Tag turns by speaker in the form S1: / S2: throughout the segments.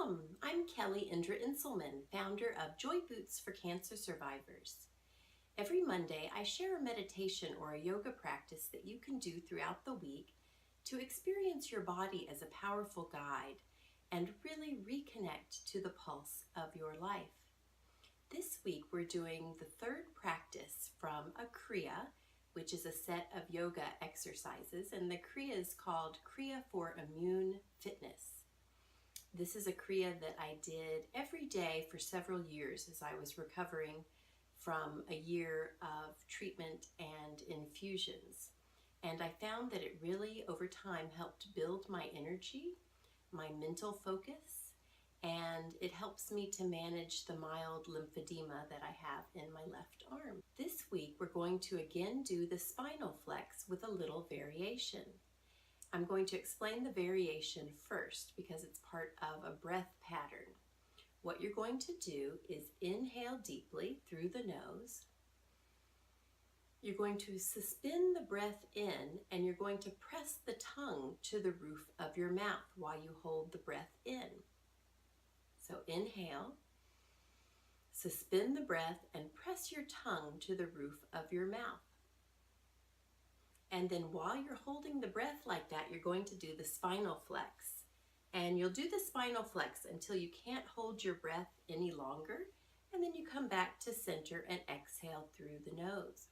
S1: Welcome! I'm Kelly Indra Inselman, founder of Joy Boots for Cancer Survivors. Every Monday, I share a meditation or a yoga practice that you can do throughout the week to experience your body as a powerful guide and really reconnect to the pulse of your life. This week, we're doing the third practice from a Kriya, which is a set of yoga exercises, and the Kriya is called Kriya for Immune Fitness. This is a Kriya that I did every day for several years as I was recovering from a year of treatment and infusions. And I found that it really, over time, helped build my energy, my mental focus, and it helps me to manage the mild lymphedema that I have in my left arm. This week, we're going to again do the spinal flex with a little variation. I'm going to explain the variation first because it's part of a breath pattern. What you're going to do is inhale deeply through the nose. You're going to suspend the breath in and you're going to press the tongue to the roof of your mouth while you hold the breath in. So inhale, suspend the breath and press your tongue to the roof of your mouth. And then while you're holding the breath like that, you're going to do the spinal flex. And you'll do the spinal flex until you can't hold your breath any longer. And then you come back to center and exhale through the nose.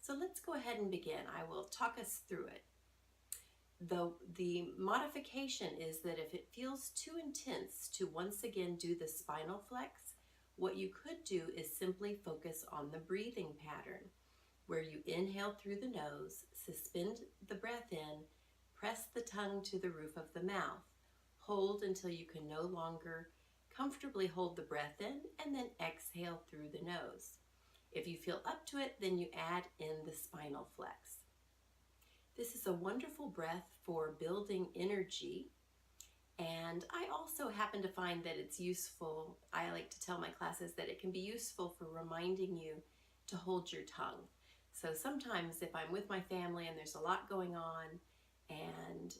S1: So let's go ahead and begin. I will talk us through it. The modification is that if it feels too intense to once again do the spinal flex, what you could do is simply focus on the breathing pattern, where you inhale through the nose, suspend the breath in, press the tongue to the roof of the mouth, hold until you can no longer comfortably hold the breath in, and then exhale through the nose. If you feel up to it, then you add in the spinal flex. This is a wonderful breath for building energy, and I also happen to find that it's useful. I like to tell my classes that it can be useful for reminding you to hold your tongue. So sometimes if I'm with my family and there's a lot going on and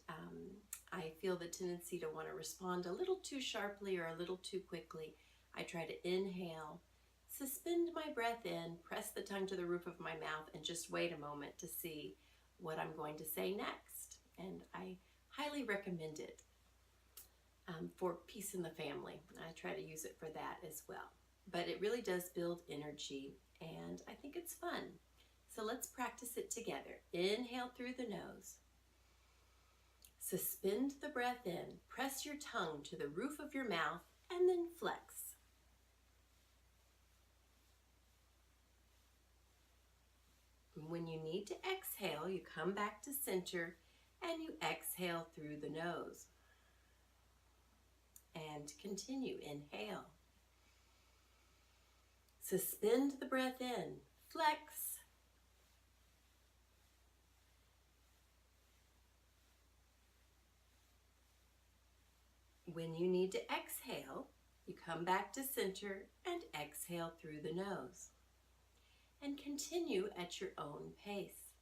S1: I feel the tendency to want to respond a little too sharply or a little too quickly, I try to inhale, suspend my breath in, press the tongue to the roof of my mouth, and just wait a moment to see what I'm going to say next. And I highly recommend it for peace in the family. I try to use it for that as well. But it really does build energy, and I think it's fun. So let's practice it together. Inhale through the nose. Suspend the breath in. Press your tongue to the roof of your mouth and then flex. When you need to exhale, you come back to center and you exhale through the nose. And continue. Inhale. Suspend the breath in. Flex. When you need to exhale, you come back to center and exhale through the nose. And continue at your own pace.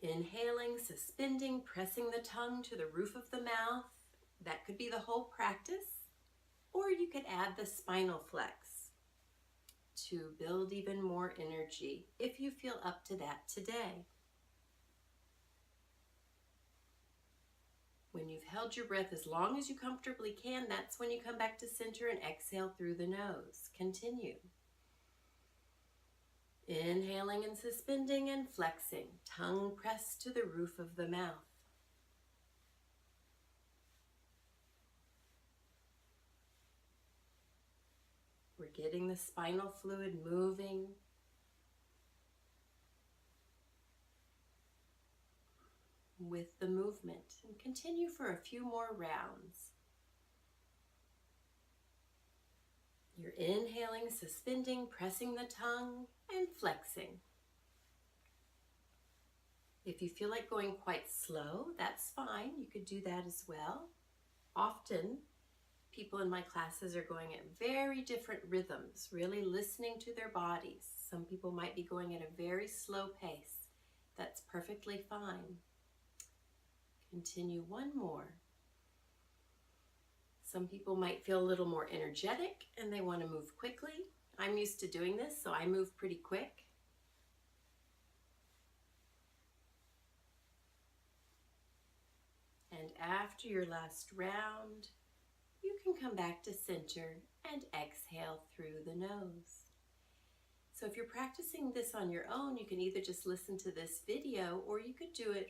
S1: Inhaling, suspending, pressing the tongue to the roof of the mouth. That could be the whole practice. Or you could add the spinal flex to build even more energy if you feel up to that today. When you've held your breath as long as you comfortably can, that's when you come back to center and exhale through the nose. Continue. Inhaling and suspending and flexing. Tongue pressed to the roof of the mouth. We're getting the spinal fluid moving. With the movement, and continue for a few more rounds. You're inhaling, suspending, pressing the tongue, and flexing. If you feel like going quite slow, that's fine. You could do that as well. Often, people in my classes are going at very different rhythms, really listening to their bodies. Some people might be going at a very slow pace. That's perfectly fine. Continue one more. Some people might feel a little more energetic and they want to move quickly. I'm used to doing this, so I move pretty quick. And after your last round, you can come back to center and exhale through the nose. So if you're practicing this on your own, you can either just listen to this video, or you could do it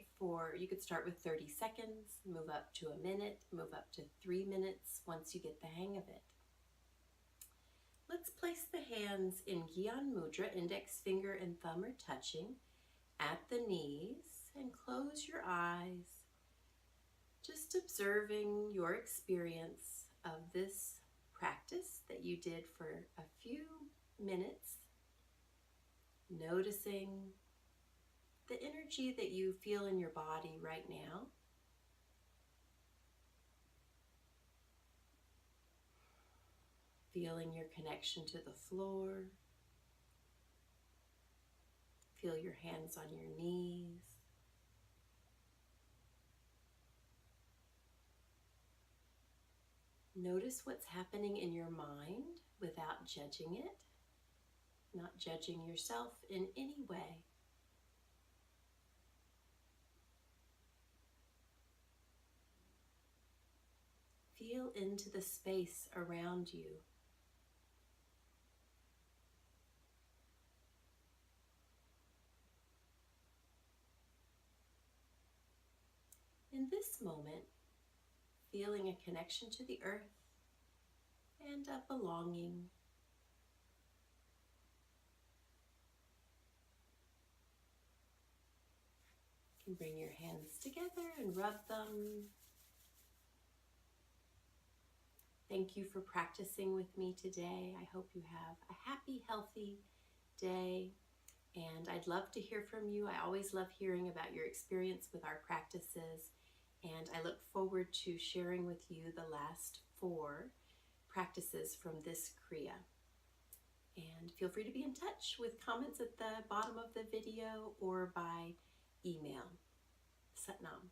S1: you could start with 30 seconds, move up to a minute, move up to 3 minutes once you get the hang of it. Let's place the hands in Gyan Mudra, index finger and thumb are touching at the knees, and close your eyes, just observing your experience of this practice that you did for a few minutes, noticing the energy that you feel in your body right now. Feeling your connection to the floor. Feel your hands on your knees. Notice what's happening in your mind without judging it, not judging yourself in any way. Feel into the space around you. In this moment, feeling a connection to the earth and a belonging. You can bring your hands together and rub them. Thank you for practicing with me today. I hope you have a happy, healthy day. And I'd love to hear from you. I always love hearing about your experience with our practices. And I look forward to sharing with you the last 4 practices from this Kriya. And feel free to be in touch with comments at the bottom of the video or by email. Satnam.